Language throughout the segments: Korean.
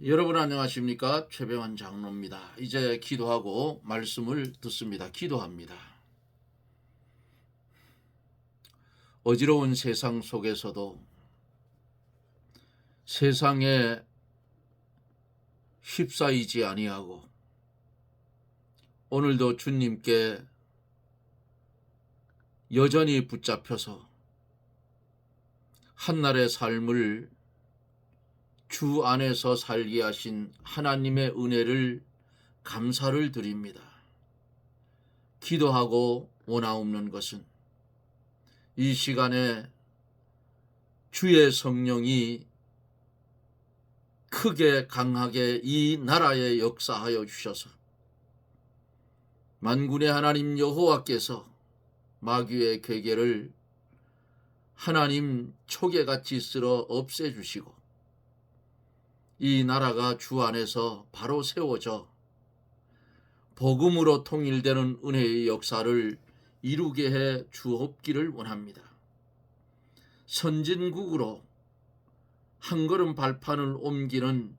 여러분 안녕하십니까? 최병환 장로입니다. 이제 기도하고 말씀을 듣습니다. 기도합니다. 어지러운 세상 속에서도 세상에 휩싸이지 아니하고 오늘도 주님께 여전히 붙잡혀서 한날의 삶을 주 안에서 살게 하신 하나님의 은혜를 감사를 드립니다. 기도하고 원하옵는 것은 이 시간에 주의 성령이 크게 강하게 이 나라에 역사하여 주셔서 만군의 하나님 여호와께서 마귀의 괴계를 하나님 초계같이 쓸어 없애주시고 이 나라가 주 안에서 바로 세워져 복음으로 통일되는 은혜의 역사를 이루게 해 주옵기를 원합니다. 선진국으로 한 걸음 발판을 옮기는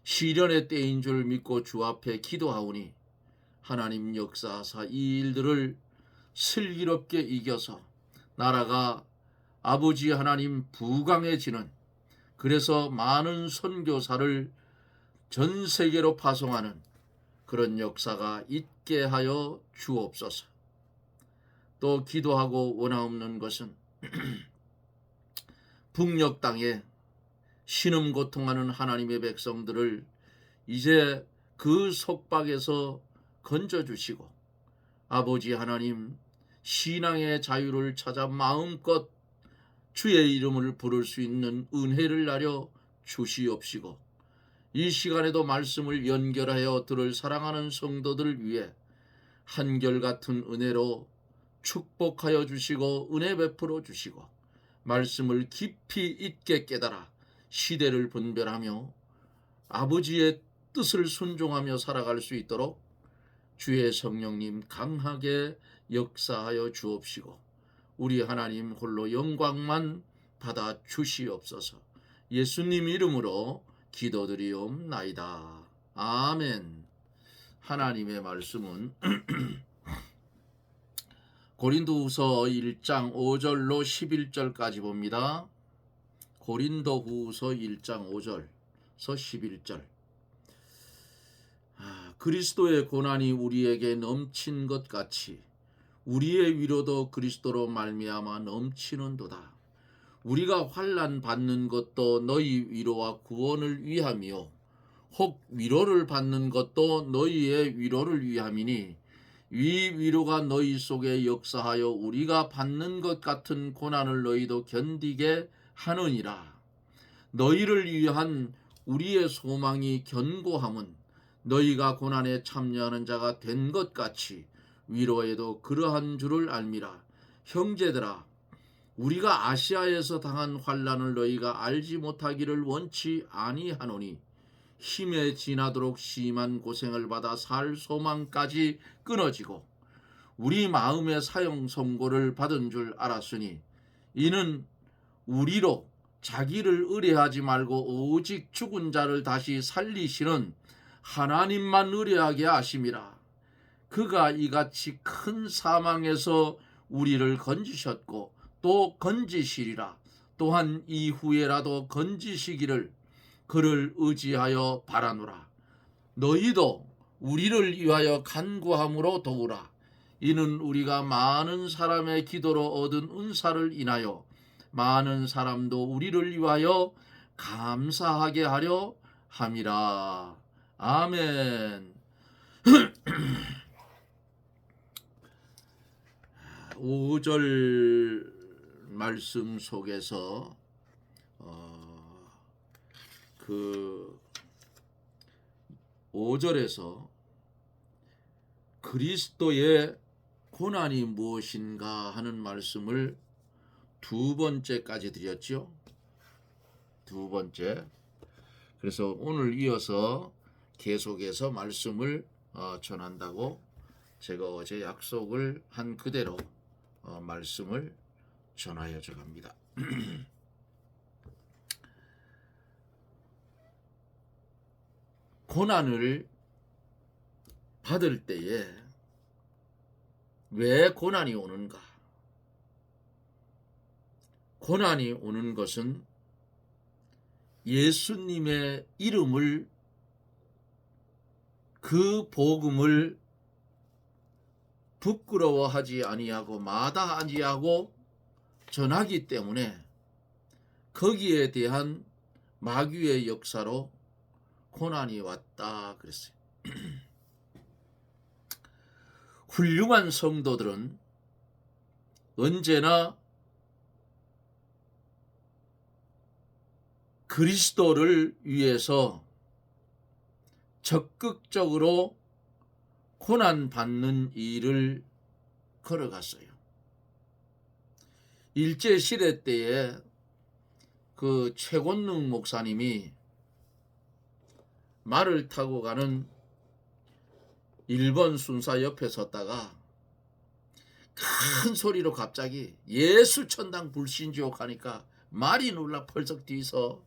시련의 때인 줄 믿고 주 앞에 기도하오니 하나님 역사하사 이 일들을 슬기롭게 이겨서 나라가 아버지 하나님 부강해지는, 그래서 많은 선교사를 전 세계로 파송하는 그런 역사가 있게 하여 주옵소서. 또 기도하고 원하옵는 것은 북녘 땅에 신음 고통하는 하나님의 백성들을 이제 그 속박에서 건져주시고 아버지 하나님 신앙의 자유를 찾아 마음껏 주의 이름을 부를 수 있는 은혜를 나려 주시옵시고 이 시간에도 말씀을 연결하여 들을 사랑하는 성도들 위해 한결같은 은혜로 축복하여 주시고 은혜 베풀어 주시고 말씀을 깊이 있게 깨달아 시대를 분별하며 아버지의 뜻을 순종하며 살아갈 수 있도록 주의 성령님 강하게 역사하여 주옵시고 우리 하나님 홀로 영광만 받아 주시옵소서. 예수님 이름으로 기도드리옵나이다. 아멘. 하나님의 말씀은 고린도후서 1장 5절로 11절까지 봅니다. 고린도후서 1장 5절서 11절. 그리스도의 고난이 우리에게 넘친 것 같이 우리의 위로도 그리스도로 말미암아 넘치는도다. 우리가 환난 받는 것도 너희 위로와 구원을 위함이요 혹 위로를 받는 것도 너희의 위로를 위함이니 이 위로가 너희 속에 역사하여 우리가 받는 것 같은 고난을 너희도 견디게 하느니라. 너희를 위한 우리의 소망이 견고함은 너희가 고난에 참여하는 자가 된 것 같이 위로에도 그러한 줄을 알미라. 형제들아, 우리가 아시아에서 당한 환난을 너희가 알지 못하기를 원치 아니하노니 힘에 지나도록 심한 고생을 받아 살 소망까지 끊어지고 우리 마음의 사형 선고를 받은 줄 알았으니 이는 우리로 자기를 의뢰하지 말고 오직 죽은 자를 다시 살리시는 하나님만 의뢰하게 하심이라. 그가 이같이 큰 사망에서 우리를 건지셨고 또 건지시리라. 또한 이후에라도 건지시기를 그를 의지하여 바라노라. 너희도 우리를 위하여 간구함으로 도우라. 이는 우리가 많은 사람의 기도로 얻은 은사를 인하여 많은 사람도 우리를 위하여 감사하게 하려 함이라. 아멘. 5절 말씀 속에서 그 5절에서 그리스도의 고난이 무엇인가 하는 말씀을 두 번째까지 드렸죠. 두 번째. 그래서 오늘 이어서 계속해서 말씀을 전한다고 제가 어제 약속을 한 그대로 말씀을 전하여 저갑니다. 고난을 받을 때에 왜 고난이 오는가? 고난이 오는 것은 예수님의 이름을, 그 복음을 부끄러워하지 아니하고 마다하지 하고 전하기 때문에 거기에 대한 마귀의 역사로 고난이 왔다 그랬어요. 훌륭한 성도들은 언제나 그리스도를 위해서 적극적으로 고난받는 일을 걸어갔어요. 일제시대 때에 그 최곤능 목사님이 말을 타고 가는 일본 순사 옆에 섰다가 큰 소리로 갑자기 예수 천당 불신지옥 하니까 말이 놀라 펄썩 뛰서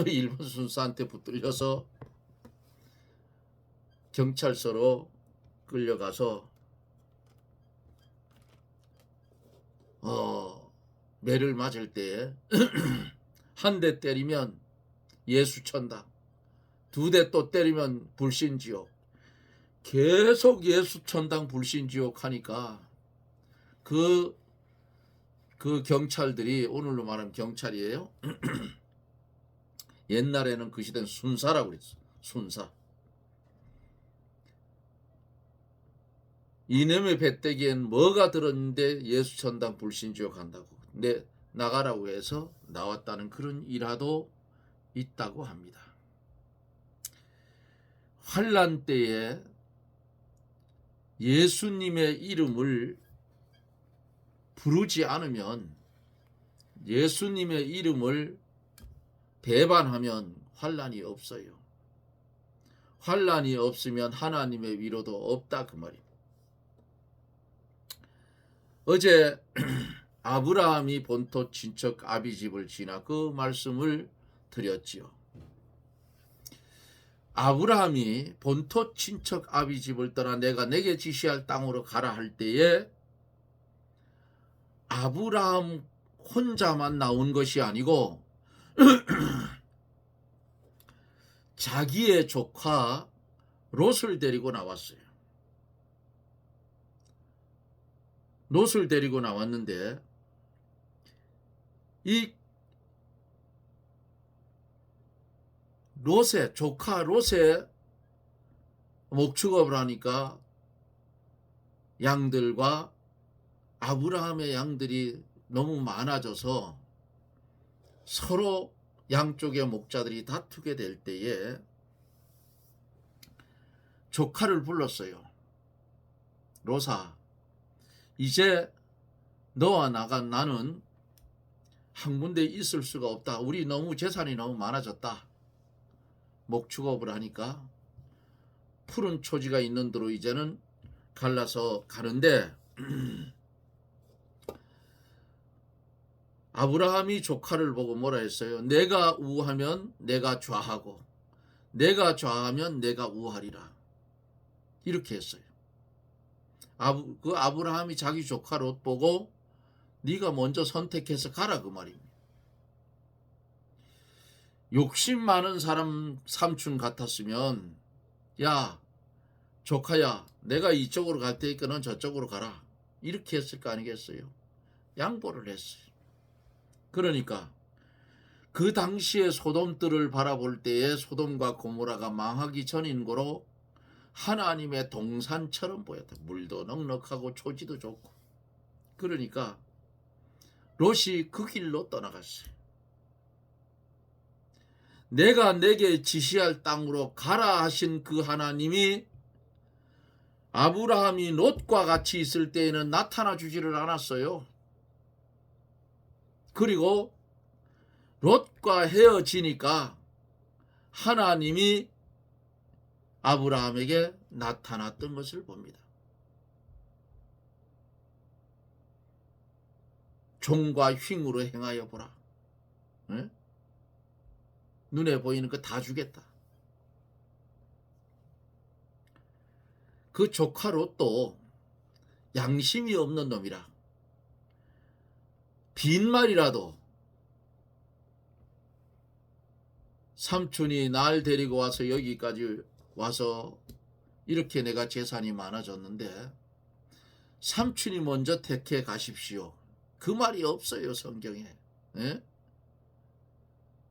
일본 순사한테 붙들려서 경찰서로 끌려가서 매를 맞을 때에 한 대 때리면 예수 천당, 두 대 또 때리면 불신지옥, 계속 예수 천당 불신지옥 하니까 그 경찰들이, 오늘로 말하면 경찰이에요. 옛날에는 그 시대는 순사라고 그랬어. 순사. 이놈의 배때기엔 뭐가 들었는데 예수 천당 불신지옥 한다고 나가라고 해서 나왔다는 그런 일화도 있다고 합니다. 환난 때에 예수님의 이름을 부르지 않으면, 예수님의 이름을 배반하면 환난이 없어요. 환난이 없으면 하나님의 위로도 없다 그 말입니다. 어제 아브라함이 본토 친척 아비집을 지나 그 말씀을 드렸지요. 아브라함이 본토 친척 아비집을 떠나 내가 내게 지시할 땅으로 가라 할 때에 아브라함 혼자만 나온 것이 아니고 자기의 조카 롯을 데리고 나왔어요. 롯을 데리고 나왔는데 이 롯의 조카 롯의 목축업을 하니까 양들과 아브라함의 양들이 너무 많아져서 서로 양쪽의 목자들이 다투게 될 때에 조카를 불렀어요. 롯아, 이제 너와 나는 한 군데 있을 수가 없다. 우리 너무 재산이 너무 많아졌다. 목축업을 하니까 푸른 초지가 있는 데로 이제는 갈라서 가는데 아브라함이 조카를 보고 뭐라 했어요? 내가 우하면 내가 좌하고 내가 좌하면 내가 우하리라. 이렇게 했어요. 그 아브라함이 자기 조카 롯 보고 네가 먼저 선택해서 가라 그 말입니다. 욕심 많은 사람 삼촌 같았으면 야 조카야 내가 이쪽으로 갈 테니까 넌 저쪽으로 가라 이렇게 했을 거 아니겠어요? 양보를 했어요. 그러니까 그 당시에 소돔들을 바라볼 때에 소돔과 고모라가 망하기 전인 거로 하나님의 동산처럼 보였다. 물도 넉넉하고 초지도 좋고. 그러니까 롯이 그 길로 떠나갔어요. 내가 내게 지시할 땅으로 가라 하신 그 하나님이 아브라함이 롯과 같이 있을 때에는 나타나 주지를 않았어요. 그리고 롯과 헤어지니까 하나님이 아브라함에게 나타났던 것을 봅니다. 종과 휭으로 행하여 보라. 네? 눈에 보이는 거 다 주겠다. 그 조카로 또 양심이 없는 놈이라 빈말이라도 삼촌이 날 데리고 와서 여기까지 와서 이렇게 내가 재산이 많아졌는데 삼촌이 먼저 택해 가십시오. 그 말이 없어요, 성경에. 예?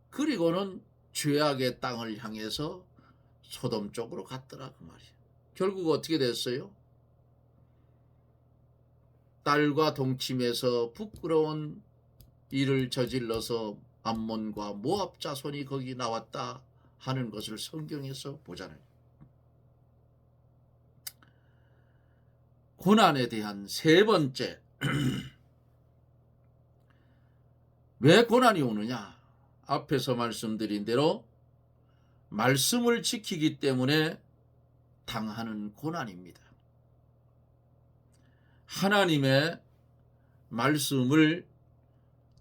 그리고는 죄악의 땅을 향해서 소돔 쪽으로 갔더라 그 말이에요. 결국 어떻게 됐어요? 딸과 동침해서 부끄러운 일을 저질러서 암몬과 모압 자손이 거기 나왔다 하는 것을 성경에서 보잖아요. 고난에 대한 세 번째, 왜 고난이 오느냐? 앞에서 말씀드린 대로 말씀을 지키기 때문에 당하는 고난입니다. 하나님의 말씀을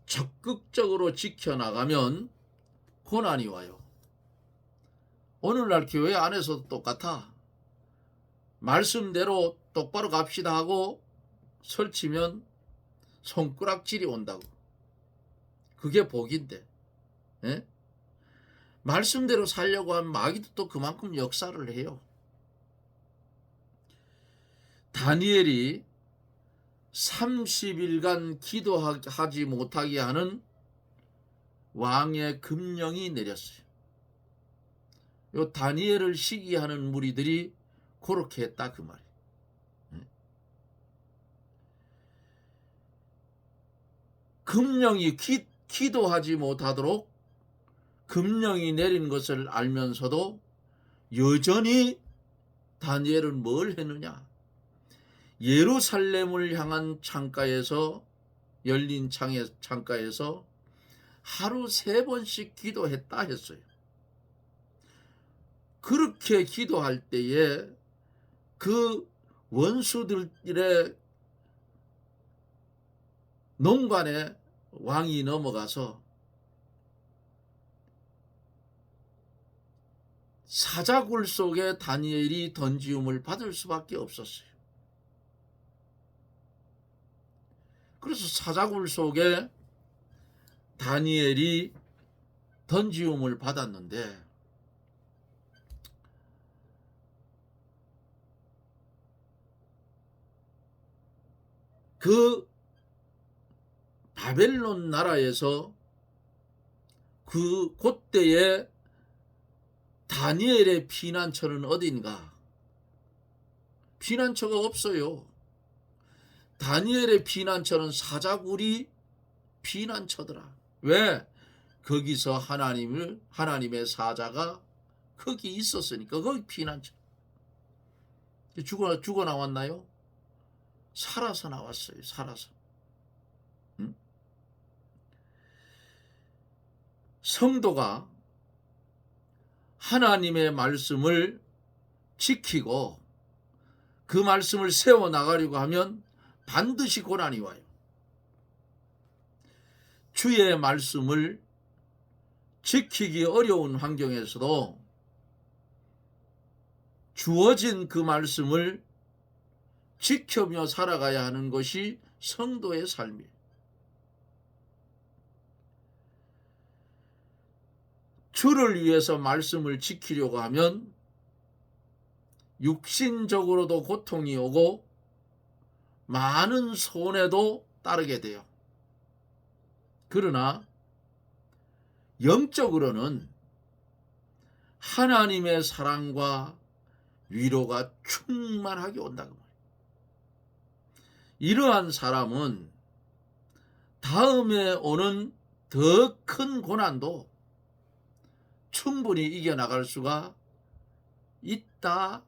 적극적으로 지켜나가면 고난이 와요. 오늘날 교회 안에서도 똑같아. 말씀대로 똑바로 갑시다 하고 설치면 손가락질이 온다고. 그게 복인데. 예? 말씀대로 살려고 하면 마귀도 또 그만큼 역사를 해요. 다니엘이 30일간 기도하지 못하게 하는 왕의 금령이 내렸어요. 요 다니엘을 시기하는 무리들이 그렇게 했다 그 말이에요. 금령이 기도하지 못하도록 금령이 내린 것을 알면서도 여전히 다니엘은 뭘 했느냐? 예루살렘을 향한 창가에서 열린 창가에서 하루 3번씩 기도했다 했어요. 그렇게 기도할 때에 그 원수들의 농간에 왕이 넘어가서 사자굴 속에 다니엘이 던지움을 받을 수밖에 없었어요. 그래서 사자굴 속에 다니엘이 던지움을 받았는데 그 바벨론 나라에서 그때에 다니엘의 피난처는 어딘가? 피난처가 없어요. 다니엘의 피난처는 사자굴이 피난처더라. 왜? 거기서 하나님의 사자가 거기 있었으니까 거기 피난처. 죽어 나왔나요? 살아서 나왔어요. 살아서. 응? 성도가 하나님의 말씀을 지키고 그 말씀을 세워나가려고 하면 반드시 고난이 와요. 주의 말씀을 지키기 어려운 환경에서도 주어진 그 말씀을 지켜며 살아가야 하는 것이 성도의 삶이에요. 주를 위해서 말씀을 지키려고 하면 육신적으로도 고통이 오고 많은 손해도 따르게 돼요. 그러나 영적으로는 하나님의 사랑과 위로가 충만하게 온다고 말해요. 이러한 사람은 다음에 오는 더 큰 고난도 충분히 이겨나갈 수가 있다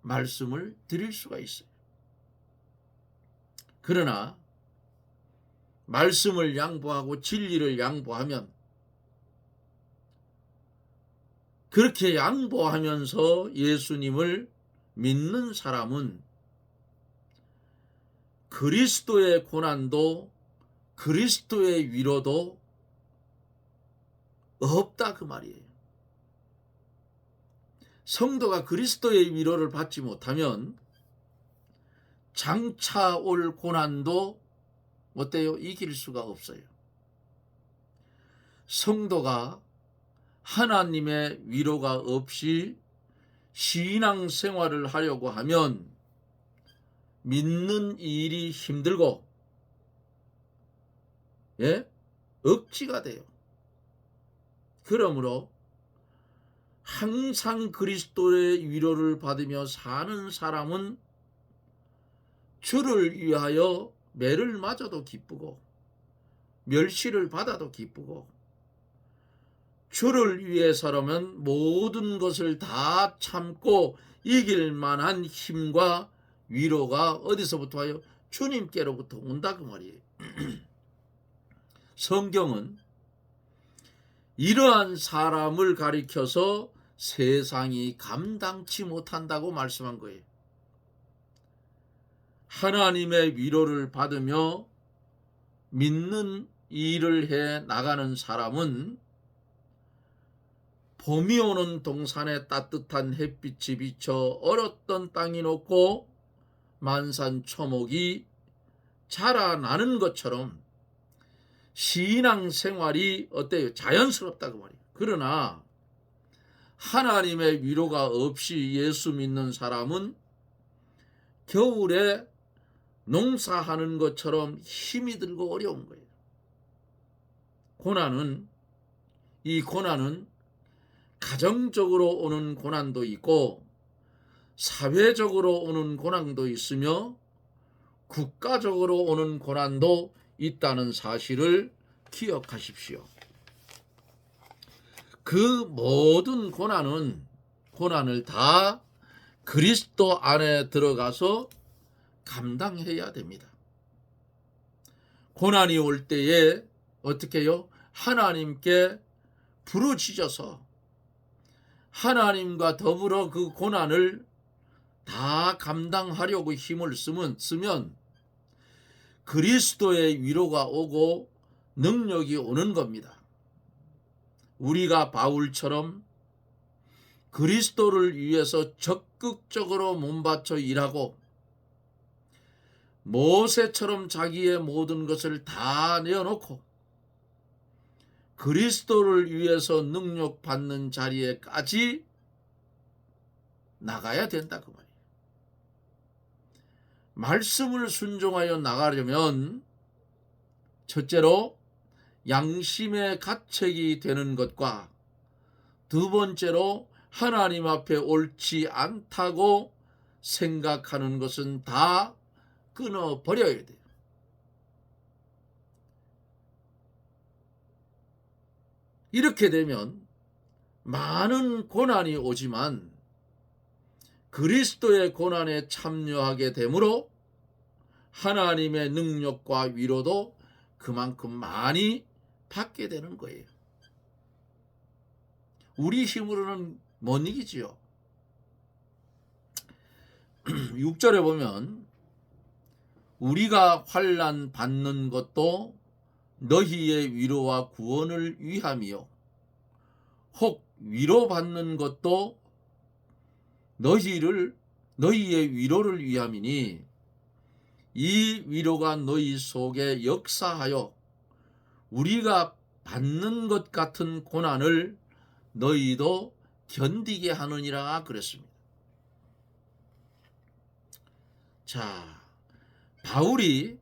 말씀을 드릴 수가 있어요. 그러나 말씀을 양보하고 진리를 양보하면 그렇게 양보하면서 예수님을 믿는 사람은 그리스도의 고난도 그리스도의 위로도 없다 그 말이에요. 성도가 그리스도의 위로를 받지 못하면 장차 올 고난도 어때요? 이길 수가 없어요. 성도가 하나님의 위로가 없이 신앙 생활을 하려고 하면 믿는 일이 힘들고 억지가 돼요. 그러므로 항상 그리스도의 위로를 받으며 사는 사람은 주를 위하여 매를 맞아도 기쁘고 멸시를 받아도 기쁘고 주를 위해서라면 모든 것을 다 참고 이길 만한 힘과 위로가 어디서부터 와요? 주님께로부터 온다 그 말이에요. 성경은 이러한 사람을 가리켜서 세상이 감당치 못한다고 말씀한 거예요. 하나님의 위로를 받으며 믿는 일을 해 나가는 사람은 봄이 오는 동산에 따뜻한 햇빛이 비쳐 얼었던 땅이 녹고 만산초목이 자라나는 것처럼 신앙생활이 어때요? 자연스럽다 그 말이에요. 그러나 하나님의 위로가 없이 예수 믿는 사람은 겨울에 농사하는 것처럼 힘이 들고 어려운 거예요. 이 고난은 가정적으로 오는 고난도 있고 사회적으로 오는 고난도 있으며 국가적으로 오는 고난도 있다는 사실을 기억하십시오. 그 모든 고난을 다 그리스도 안에 들어가서 감당해야 됩니다. 고난이 올 때에 어떻게 해요? 하나님께 부르짖어서 하나님과 더불어 그 고난을 다 감당하려고 힘을 쓰면 그리스도의 위로가 오고 능력이 오는 겁니다. 우리가 바울처럼 그리스도를 위해서 적극적으로 몸바쳐 일하고 모세처럼 자기의 모든 것을 다 내어놓고 그리스도를 위해서 능력받는 자리에까지 나가야 된다 그 말이에요. 말씀을 순종하여 나가려면 첫째로 양심의 가책이 되는 것과 두 번째로 하나님 앞에 옳지 않다고 생각하는 것은 다 끊어버려야 돼요. 이렇게 되면 많은 고난이 오지만 그리스도의 고난에 참여하게 되므로 하나님의 능력과 위로도 그만큼 많이 받게 되는 거예요. 우리 힘으로는 못 이기지요. 6절에 보면 우리가 환난 받는 것도 너희의 위로와 구원을 위함이요 혹 위로받는 것도 너희의 위로를 위함이니 이 위로가 너희 속에 역사하여 우리가 받는 것 같은 고난을 너희도 견디게 하느니라 그랬습니다. 자, 바울이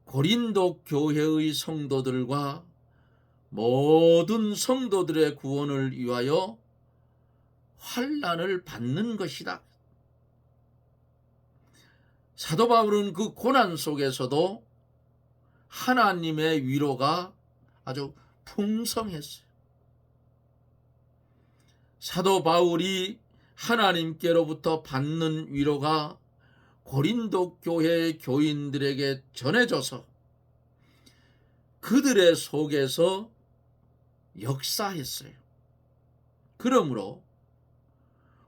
고린도 교회의 성도들과 모든 성도들의 구원을 위하여 환난을 받는 것이다. 사도 바울은 그 고난 속에서도 하나님의 위로가 아주 풍성했어요. 사도 바울이 하나님께로부터 받는 위로가 고린도 교회의 교인들에게 전해져서 그들의 속에서 역사했어요. 그러므로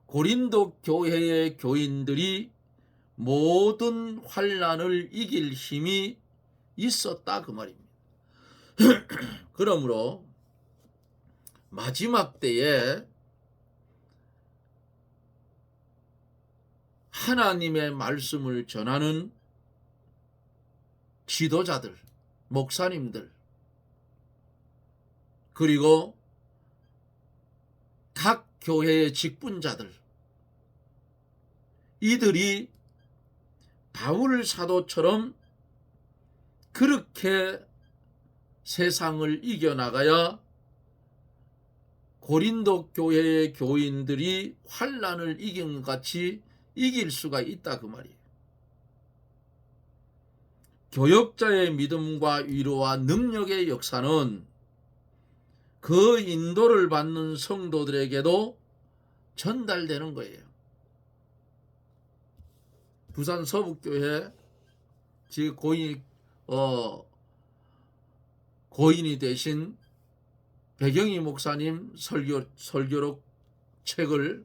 고린도 교회의 교인들이 모든 환난을 이길 힘이 있었다 그 말입니다. 그러므로 마지막 때에 하나님의 말씀을 전하는 지도자들, 목사님들, 그리고 각 교회의 직분자들, 이들이 바울 사도처럼 그렇게 세상을 이겨나가야 고린도 교회의 교인들이 환난을 이긴 것 같이 이길 수가 있다 그 말이에요. 교역자의 믿음과 위로와 능력의 역사는 그 인도를 받는 성도들에게도 전달되는 거예요. 부산 서북교회 지금 고인이 되신 배경희 목사님 설교록 책을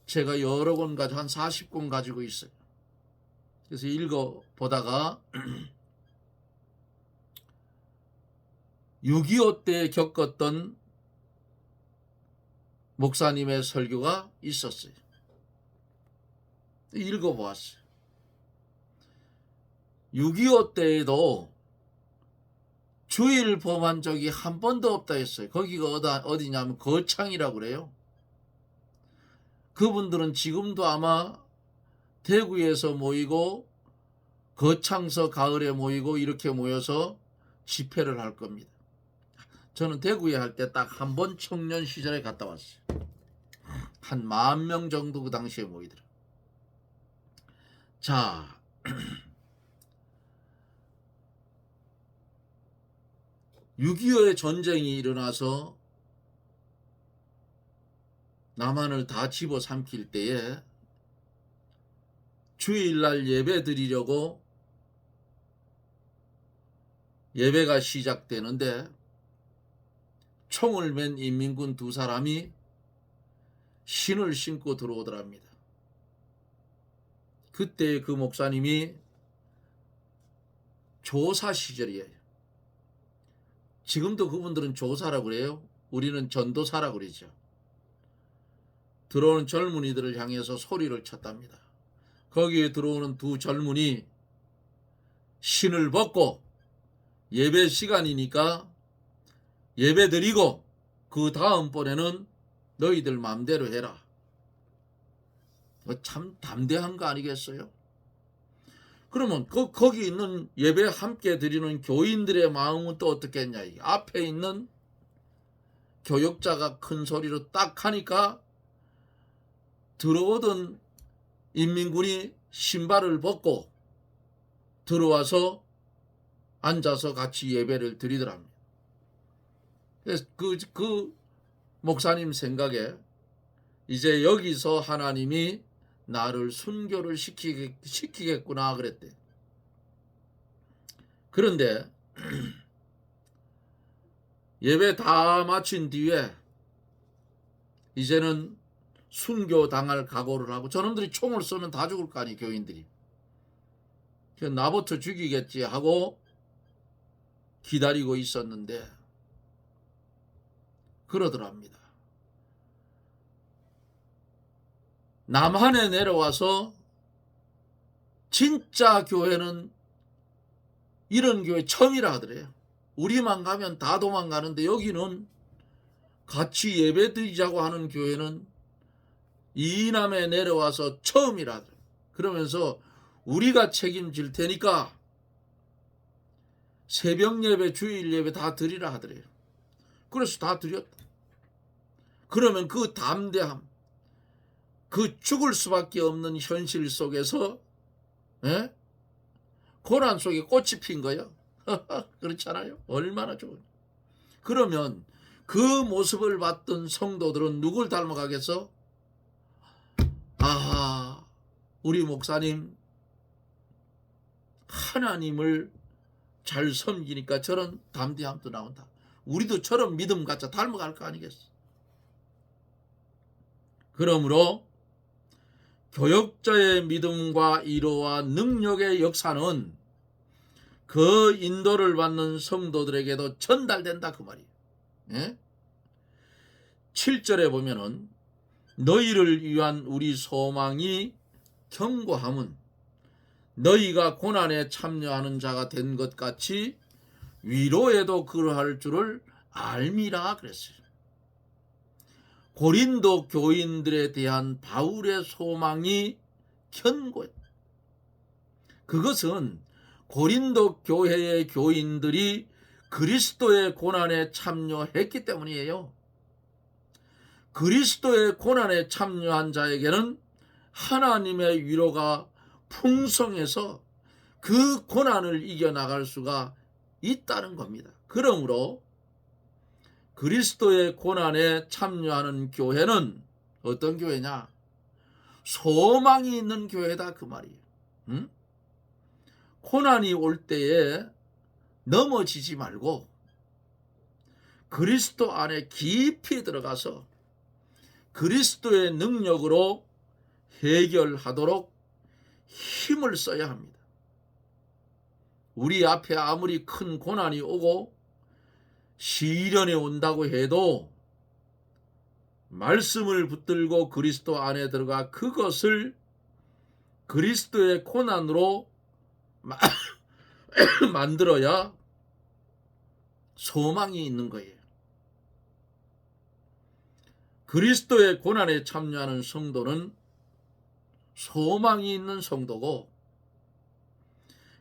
제가 여러 권 가지고 한 40권 가지고 있어요. 그래서 읽어보다가 6.25 때 겪었던 목사님의 설교가 있었어요. 읽어보았어요. 6.25 때에도 주일 범한 적이 한 번도 없다 했어요. 거기가 어디냐면 거창이라고 그래요. 그분들은 지금도 아마 대구에서 모이고 거창서 가을에 모이고 이렇게 모여서 집회를 할 겁니다. 저는 대구에 할 때 딱 한 번 청년 시절에 갔다 왔어요. 한 10,000명 정도 그 당시에 모이더라. 자, 6.25의 전쟁이 일어나서 남한을 다 집어삼킬 때에 주일날 예배 드리려고 예배가 시작되는데 총을 맨 인민군 2사람이 신을 신고 들어오더랍니다. 그때 그 목사님이 조사 시절이에요. 지금도 그분들은 조사라고 그래요. 우리는 전도사라고 그러죠. 들어오는 젊은이들을 향해서 소리를 쳤답니다. 거기에 들어오는 2 젊은이 신을 벗고 예배 시간이니까 예배 드리고 그 다음번에는 너희들 마음대로 해라. 참 담대한 거 아니겠어요? 그러면 거기 있는 예배 함께 드리는 교인들의 마음은 또 어떻겠냐. 앞에 있는 교역자가 큰 소리로 딱 하니까 들어오던 인민군이 신발을 벗고 들어와서 앉아서 같이 예배를 드리더랍니다. 그래서 그 목사님 생각에 이제 여기서 하나님이 나를 순교를 시키겠구나 그랬대. 그런데 예배 다 마친 뒤에 이제는 순교 당할 각오를 하고 저놈들이 총을 쏘면 다 죽을 거 아니에요. 교인들이. 나부터 죽이겠지 하고 기다리고 있었는데 그러더랍니다. 남한에 내려와서 진짜 교회는 이런 교회 처음이라 하더래요. 우리만 가면 다 도망가는데 여기는 같이 예배 드리자고 하는 교회는 이남에 내려와서 처음이라 하더래요. 그러면서 우리가 책임질 테니까 새벽 예배, 주일 예배 다 드리라 하더래요. 그래서 다 드렸다. 그러면 그 담대함, 그 죽을 수밖에 없는 현실 속에서 고난 속에 꽃이 핀 거예요. 그렇잖아요. 얼마나 좋은. 그러면 그 모습을 봤던 성도들은 누굴 닮아가겠어? 아, 우리 목사님 하나님을 잘 섬기니까 저런 담대함도 나온다. 우리도 저런 믿음 갖자 닮아갈 거 아니겠어? 그러므로 교역자의 믿음과 위로와 능력의 역사는 그 인도를 받는 성도들에게도 전달된다 그 말이에요. 예? 7절에 보면은 너희를 위한 우리 소망이 경고함은 너희가 고난에 참여하는 자가 된 것 같이 위로에도 그러할 줄을 알미라 그랬어요. 고린도 교인들에 대한 바울의 소망이 견고해. 그것은 고린도 교회의 교인들이 그리스도의 고난에 참여했기 때문이에요. 그리스도의 고난에 참여한 자에게는 하나님의 위로가 풍성해서 그 고난을 이겨나갈 수가 있다는 겁니다. 그러므로 그리스도의 고난에 참여하는 교회는 어떤 교회냐? 소망이 있는 교회다 그 말이에요. 응? 고난이 올 때에 넘어지지 말고 그리스도 안에 깊이 들어가서 그리스도의 능력으로 해결하도록 힘을 써야 합니다. 우리 앞에 아무리 큰 고난이 오고 시련이 온다고 해도 말씀을 붙들고 그리스도 안에 들어가 그것을 그리스도의 고난으로 만들어야 소망이 있는 거예요. 그리스도의 고난에 참여하는 성도는 소망이 있는 성도고,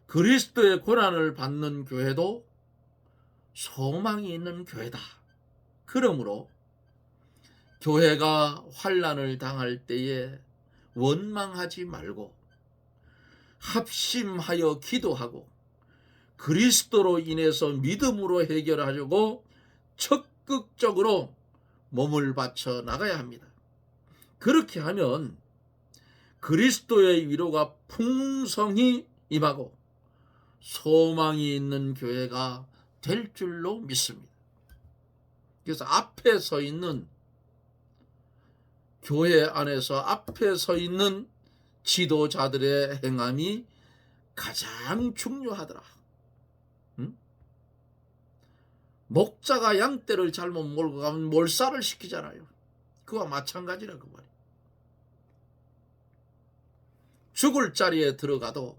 그리스도의 고난을 받는 교회도 소망이 있는 교회다. 그러므로 교회가 환난을 당할 때에 원망하지 말고 합심하여 기도하고 그리스도로 인해서 믿음으로 해결하려고 적극적으로 몸을 바쳐 나가야 합니다. 그렇게 하면 그리스도의 위로가 풍성히 임하고 소망이 있는 교회가 될 줄로 믿습니다. 그래서 앞에 서 있는 교회 안에서 앞에 서 있는 지도자들의 행함이 가장 중요하더라. 응? 목자가 양떼를 잘못 몰고 가면 몰살을 시키잖아요. 그와 마찬가지라 그 말이에요. 죽을 자리에 들어가도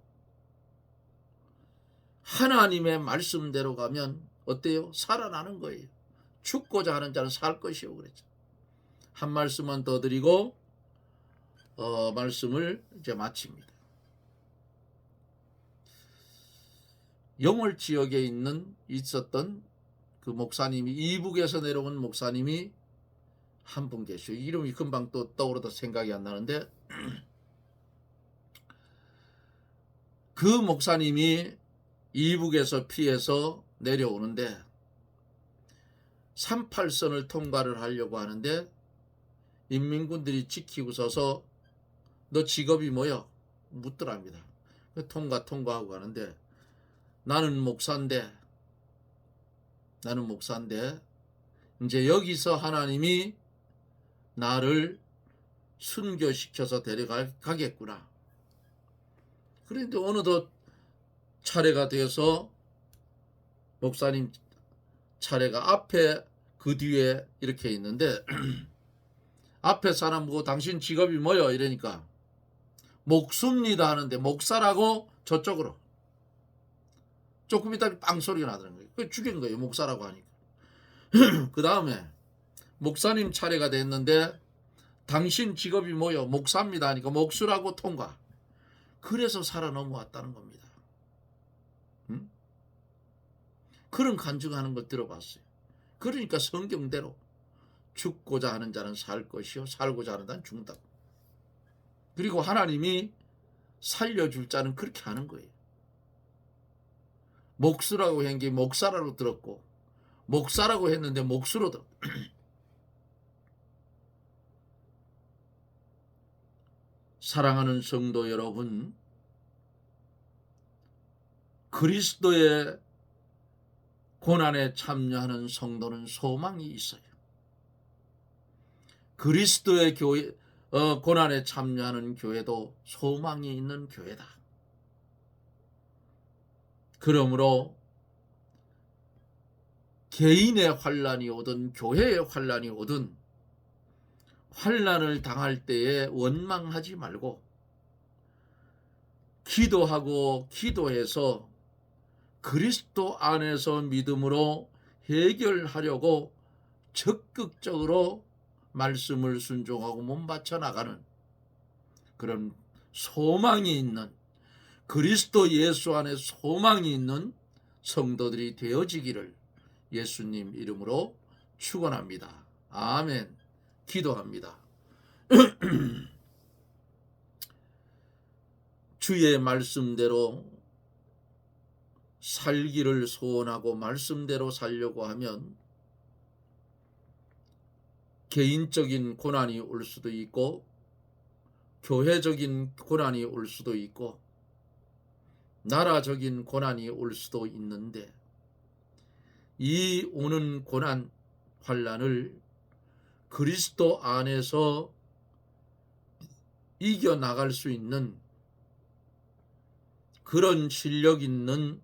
하나님의 말씀대로 가면 어때요? 살아나는 거예요. 죽고자 하는 자는 살 것이요 그랬죠. 한 말씀만 더 드리고 말씀을 이제 마칩니다. 영월 지역에 있었던 그 목사님이, 이북에서 내려온 목사님이 한 분 계셔요. 이름이 금방 또 떠오르다 생각이 안 나는데, 그 목사님이 이북에서 피해서 내려오는데 38선을 통과를 하려고 하는데 인민군들이 지키고 서서 너 직업이 뭐야? 묻더랍니다. 통과하고 가는데 나는 목사인데 이제 여기서 하나님이 나를 순교시켜서 데려가겠구나. 그런데 어느덧 차례가 되어서 목사님 차례가 앞에 그 뒤에 이렇게 있는데 앞에 사람 보고 당신 직업이 뭐요? 이러니까 목수입니다 하는데 목사라고 저쪽으로 조금 있다 빵 소리가 나더라는 거예요. 그 죽인 거예요. 목사라고 하니까. 그 다음에 목사님 차례가 됐는데 당신 직업이 뭐요? 목사입니다 하니까 목수라고 통과. 그래서 살아 넘어왔다는 겁니다. 응? 그런 간증하는 걸 들어봤어요. 그러니까 성경대로 죽고자 하는 자는 살 것이요 살고자 하는 자는 죽는다. 그리고 하나님이 살려줄 자는 그렇게 하는 거예요. 목수라고 한 게 목사라고 들었고 목사라고 했는데 목수로 들었고 사랑하는 성도 여러분, 그리스도의 고난에 참여하는 성도는 소망이 있어요. 그리스도의 고난에 참여하는 교회도 소망이 있는 교회다. 그러므로 개인의 환난이 오든 교회의 환난이 오든 환난을 당할 때에 원망하지 말고 기도하고 기도해서 그리스도 안에서 믿음으로 해결하려고 적극적으로 말씀을 순종하고 몸바쳐 나가는 그런 소망이 있는, 그리스도 예수 안에 소망이 있는 성도들이 되어지기를 예수님 이름으로 축원합니다. 아멘. 기도합니다. 주의 말씀대로 살기를 소원하고 말씀대로 살려고 하면 개인적인 고난이 올 수도 있고 교회적인 고난이 올 수도 있고 나라적인 고난이 올 수도 있는데, 이 오는 고난 환난을 그리스도 안에서 이겨나갈 수 있는 그런 실력 있는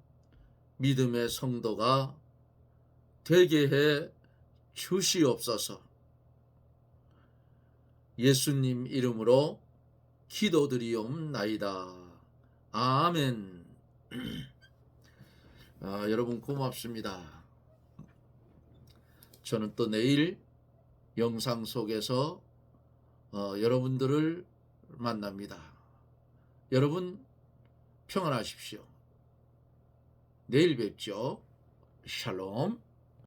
믿음의 성도가 되게 해 주시옵소서. 예수님 이름으로 기도드리옵나이다. 아멘. 여러분 고맙습니다. 저는 또 내일 영상 속에서 여러분들을 만납니다. 여러분 평안하십시오. 내일 뵙죠. 샬롬.